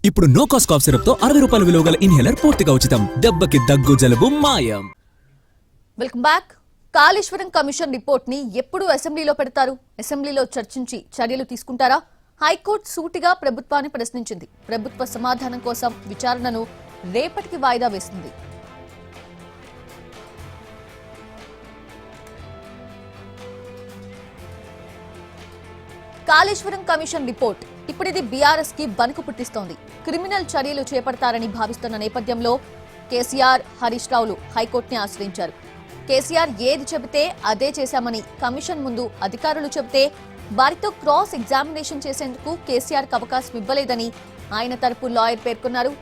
ఇప్పుడు no cost cough syrup తో 60 రూపాయల విలువ గల ఇన్హేలర్ పూర్తిగా ఉచితం. దెబ్బకి దగ్గు జలుబు మాయం. Welcome back. Kaleshwaram commission report ని ఎప్పుడు అసెంబ్లీలో పెడతారు? అసెంబ్లీలో చర్చించి చర్యలు తీసుకుంటారా? హైకోర్టు సూటిగా ప్రభుత్వాన్ని ప్రశ్నించింది. ప్రభుత్వ సమాధానం కోసం విచారణను రేపటికి వాయిదా వేసింది. కాళేశ్వరం కమిషన్ రిపోర్ట్ ఇప్పుడు ఇది బీఆర్ఎస్ కి బనుకు పుట్టిస్తోంది. క్రిమినల్ చర్యలు చేపడతారని భావిస్తున్న నేపథ్యంలో కేసీఆర్, హరీష్ రావులు హైకోర్టుని ఆశ్రయించారు. కేసీఆర్ ఏది చెబితే అదే చేశామని కమిషన్ ముందు అధికారులు చెబితే వారితో క్రాస్ ఎగ్జామినేషన్ చేసేందుకు కేసీఆర్ కు అవకాశం ఇవ్వలేదని ఆయన తరపు లాయర్ పేర్కొన్నారు.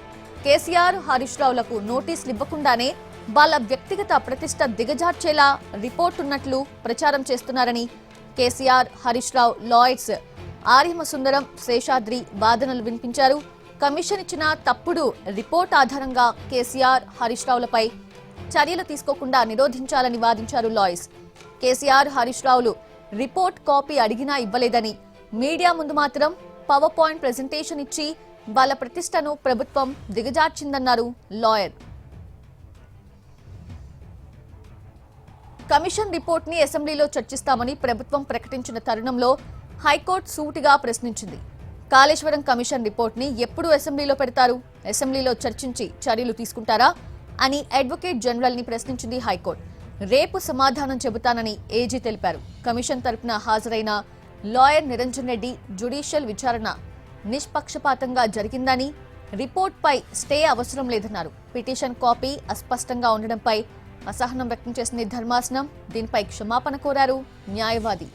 కేసీఆర్, హరీష్ రావులకు నోటీసులు ఇవ్వకుండానే వాళ్ళ వ్యక్తిగత ప్రతిష్ట దిగజార్చేలా రిపోర్ట్ ఉన్నట్లు ప్రచారం చేస్తున్నారని కేసీఆర్, హరీష్ రావు లాయర్స్ ఆర్యమ సుందరం, శేషాద్రి వాదనలు వినిపించారు. కమిషన్ ఇచ్చిన తప్పుడు రిపోర్ట్ ఆధారంగా కేసీఆర్, హరీష్ రావులపై చర్యలు తీసుకోకుండా నిరోధించాలని వాదించారు లాయర్స్. కేసీఆర్, హరీష్ రావులు రిపోర్ట్ కాపీ అడిగినా ఇవ్వలేదని, మీడియా ముందు మాత్రం పవర్ పాయింట్ ప్రెజెంటేషన్ ఇచ్చి వాళ్ళ ప్రతిష్టను ప్రభుత్వం దిగజార్చిందన్నారు లాయర్. కమిషన్ రిపోర్ట్ ని అసెంబ్లీలో చర్చిస్తామని ప్రభుత్వం ప్రకటించిన తరుణంలో హైకోర్టు సూటిగా ప్రశ్నించింది. కాళేశ్వరం కమిషన్ రిపోర్ట్ ని ఎప్పుడు అసెంబ్లీలో పెడతారు? అసెంబ్లీలో చర్చించి చర్యలు తీసుకుంటారా అని అడ్వకేట్ జనరల్ ని ప్రశ్నించింది హైకోర్టు. రేపు సమాధానం చెబుతానని ఏజీ తెలిపారు. కమిషన్ తరపున హాజరైన లాయర్ నిరంజన్ రెడ్డి జ్యుడిషియల్ విచారణ నిష్పక్షపాతంగా జరిగిందని, రిపోర్ట్ పై స్టే అవసరం లేదన్నారు. పిటిషన్ కాపీ అస్పష్టంగా ఉండడంపై అసహనం వ్యక్తం చేసింది ధర్మాసనం. దీనిపై క్షమాపణ కోరారు న్యాయవాది.